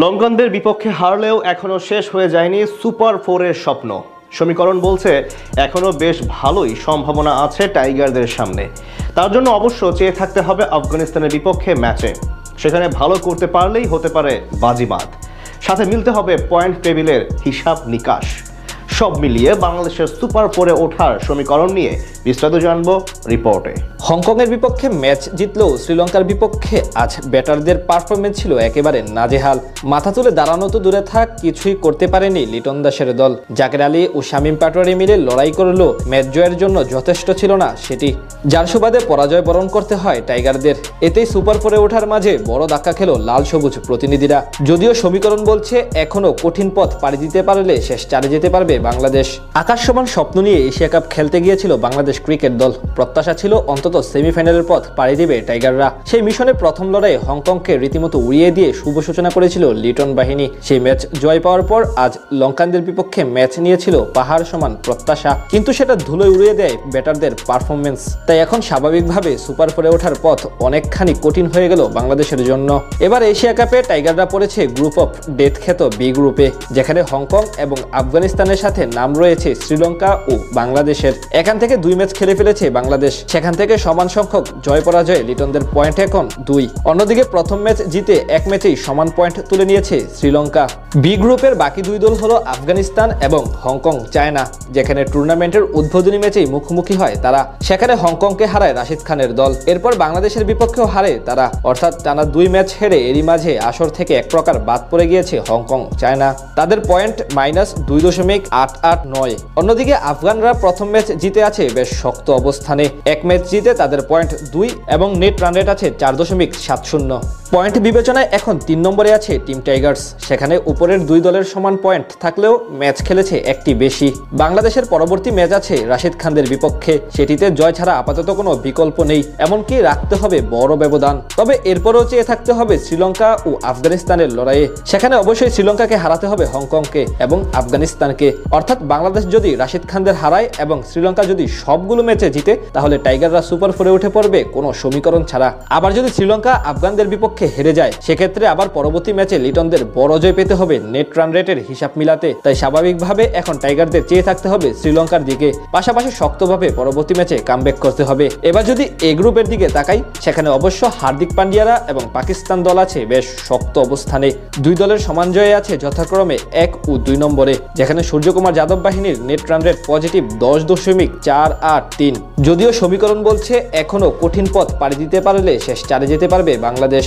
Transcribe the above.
লঙ্কানদের বিপক্ষে হারলেও এখনো শেষ হয়ে যায়নি সুপার ফোরের স্বপ্ন। সমীকরণ বলছে এখনো বেশ ভালোই সম্ভাবনা আছে টাইগারদের সামনে। তার জন্য অবশ্য চেয়ে থাকতে হবে আফগানিস্তানের বিপক্ষে ম্যাচে। সেখানে ভালো করতে পারলেই হতে পারে বাজিমাত, সাথে মিলতে হবে পয়েন্ট টেবিলের হিসাব নিকাশ। সব মিলিয়ে বাংলাদেশের সুপার ফোরে ওঠার সমীকরণ নিয়ে বিস্তারিত জানবো রিপোর্টে। হংকংয়ের বিপক্ষে ম্যাচ জিতলেও শ্রীলঙ্কার বিপক্ষে আজ ব্যাটারদের পারফরমেন্স ছিল একেবারে নাজেহাল। মাথা তুলে দাঁড়ানো তো দূরে থাক, কিছুই করতে পারেনি লিটন দাসের দল। জাকের আলী ও শামীম পাটোয়ারি মিলে লড়াই করলেও ম্যাচ জয়ের জন্য যথেষ্ট ছিল না সেটি, যার সুবাদে পরাজয় বরণ করতে হয় টাইগারদের। এতেই সুপার ফোরে ওঠার মাঝে বড় ধাক্কা খেল লাল সবুজ প্রতিনিধিরা। যদিও সমীকরণ বলছে এখনো কঠিন পথ পাড়ি দিতে পারলে শেষ চারে যেতে পারবে বাংলাদেশ। আকাশ সমান স্বপ্ন নিয়ে এশিয়া কাপ খেলতে গিয়েছিল বাংলাদেশ ক্রিকেট দল। প্রত্যাশা ছিল অন্তত সেমিফাইনালের পথ পাড়ি দিবে টাইগাররা। সেই মিশনে প্রথম লড়াইয়ে হংকংকে রীতিমতো উড়িয়ে দিয়ে শুভ সূচনা করেছিল লিটন বাহিনী। সেই ম্যাচ জয় পাওয়ার পর আজ লঙ্কানদের বিপক্ষে ম্যাচ নিয়েছিল পাহাড় সমান প্রত্যাশা, কিন্তু সেটা ধুলোয় উড়িয়ে দেয় ব্যাটারদের পারফরমেন্স। তাই এখন স্বাভাবিকভাবে সুপার ফোরে ওঠার পথ অনেকখানি কঠিন হয়ে গেল বাংলাদেশের জন্য। এবার এশিয়া কাপে টাইগাররা পড়েছে গ্রুপ অফ ডেথ খ্যাত বি গ্রুপে, যেখানে হংকং এবং আফগানিস্তানের সাথে নাম রয়েছে শ্রীলঙ্কা ও বাংলাদেশের। এখান থেকে 2 ম্যাচ খেলে ফেলেছে বাংলাদেশ। সেখান থেকে সমান সংখ্যক জয় পরাজয়ে লিটনদের পয়েন্ট এখন 2। অন্যদিকে প্রথম ম্যাচ জিতে 1 ম্যাচেই সমান পয়েন্ট তুলে নিয়েছে শ্রীলঙ্কা। বি গ্রুপের বাকি 2 দল হলো আফগানিস্তান এবং হংকং চায়না, যেখানে টুর্নামেন্টের উদ্বোধনী ম্যাচেই মুখোমুখি হয় তারা। সেখানে হংকংকে হারায় রাশিদ খানের দল। এরপর বাংলাদেশের বিপক্ষেও হারে তারা, অর্থাৎ টানা 2 ম্যাচ হেরে এরই মাঝে আসর থেকে এক প্রকার বাদ পড়ে গিয়েছে হংকং চায়না। তাদের পয়েন্ট -2.889। অন্যদিকে আফগানরা প্রথম ম্যাচ জিতে আছে বেশ শক্ত অবস্থানে। 1 ম্যাচ জিতে তাদের পয়েন্ট 2 এবং নেট রান রেট আছে 4.70। পয়েন্ট বিবেচনায় এখন 3 নম্বরে আছে টিম টাইগার্স। সেখানে উপরের 2 দলের সমান পয়েন্ট থাকলেও ম্যাচ খেলেছে একটি বেশি। বাংলাদেশের পরবর্তী ম্যাচ আছে রাশিদ খানদের বিপক্ষে। সেটিতে জয় ছাড়া আপাতত কোনো বিকল্প নেই, এমনকি রাখতে হবে বড় ব্যবধান। তবে এরপরও চেয়ে থাকতে হবে শ্রীলঙ্কা ও আফগানিস্তানের লড়াইয়ে। সেখানে অবশ্যই শ্রীলঙ্কাকে হারাতে হবে হংকংকে এবং আফগানিস্তানকে। অর্থাৎ বাংলাদেশ যদি রাশিদ খানদের হারায় এবং শ্রীলঙ্কা যদি সবগুলো ম্যাচে জিতে, তাহলে টাইগাররা সুপার ফোরে উঠে পড়বে কোনো সমীকরণ ছাড়া। আবার যদি শ্রীলঙ্কা আফগানদের বিপক্ষে হেরে যায়, সেক্ষেত্রে আবার পরবর্তী ম্যাচে লিটনদের বড় জয় পেতে হবে নেট রান রেটের হিসাব মিলাতে। তাই স্বাভাবিকভাবে এখন টাইগারদের চেয়ে থাকতে হবে শ্রীলঙ্কার দিকে, পাশাপাশি শক্তভাবে পরবর্তী ম্যাচে কামব্যাক করতে হবে। এবার যদি এ গ্রুপের দিকে তাকাই, সেখানে অবশ্য হার্দিক পান্ডিয়ারা এবং পাকিস্তান দল আছে বেশ শক্ত অবস্থানে। 2 দলের সমান জয়ে আছে যথাক্রমে 1 ও 2 নম্বরে, যেখানে সূর্যকুমার যাদব বাহিনীর নেট রান রেট পজিটিভ 10.483। যদিও সমীকরণ বলছে এখনো কঠিন পথ পাড়ি দিতে পারলে শেষ চারে যেতে পারবে বাংলাদেশ।